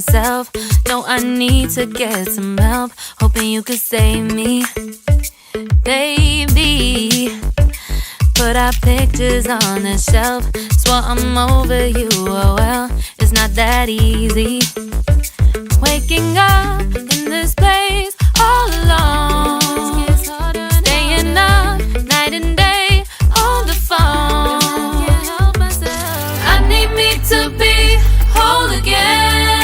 myself. No, I need to get some help. Hoping you could save me, baby. Put our pictures on the shelf. Swore I'm over you, oh well, it's not that easy. Waking up in this place all alone, staying up night and day on the phone. I need me to be whole again.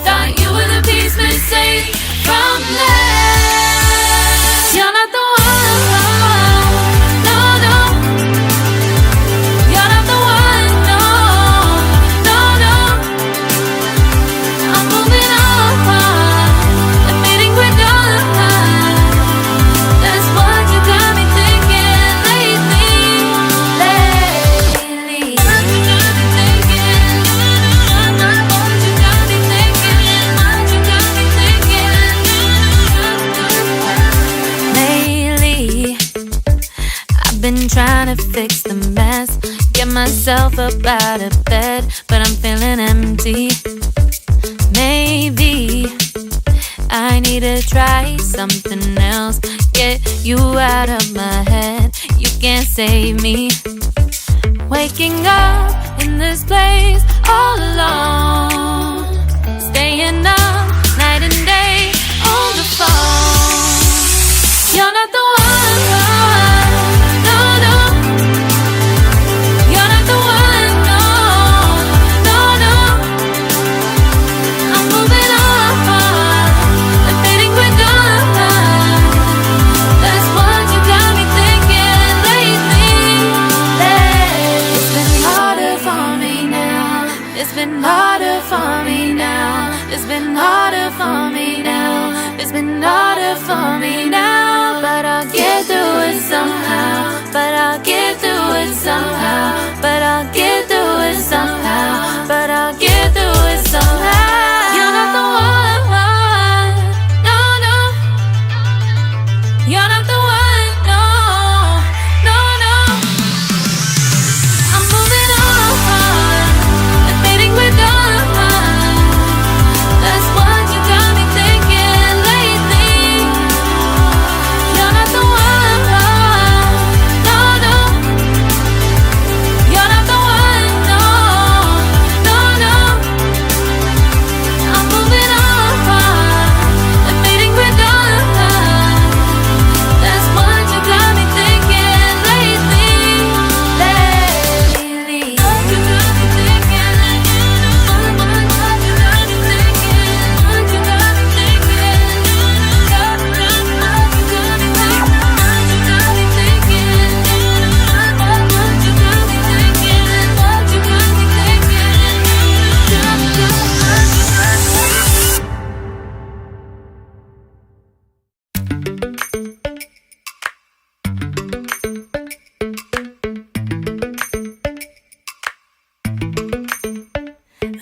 Thought you were the piece missing from last. You're not the one. Been trying to fix the mess, get myself up out of bed, but I'm feeling empty. Maybe I need to try something else. Get you out of my head, you can't save me. Waking up in this place all alone, staying up night and day on the phone. You're not the one. It's been harder for me now. It's been harder for me now. It's been harder for me now. But I'll get through it somehow. But I'll get through it somehow. But I'll get through it somehow. But I'll get through it somehow. You're not the one. No, no. You're not the one. No, no, no. I'm moving on.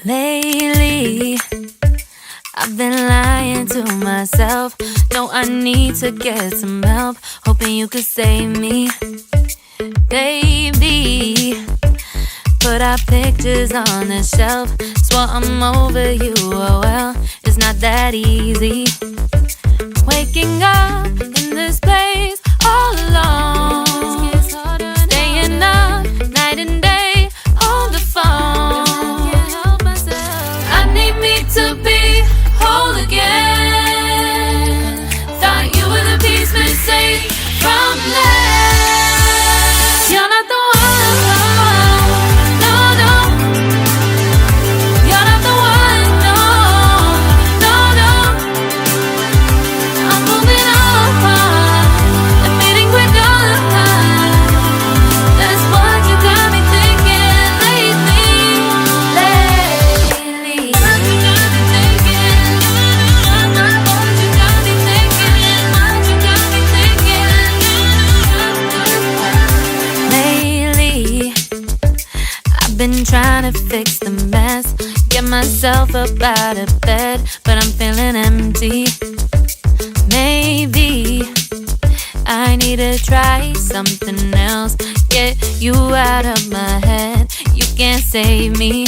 Lately, I've been lying to myself. No, I need to get some help. Hoping you could save me, baby. Put our pictures on the shelf. Swore I'm over you, oh well, it's not that easy. Waking up in this place all alone, staying up night and day on the phone. To be whole again. Thought you were the piece missing from last. You're not the one. No, no. You're not the one. No, no, no. I'm moving on, admitting we're done. That's what you got me thinking lately. Been trying to fix the mess, get myself up out of bed, but I'm feeling empty. Maybe I need to try something else. Get you out of my head, you can't save me.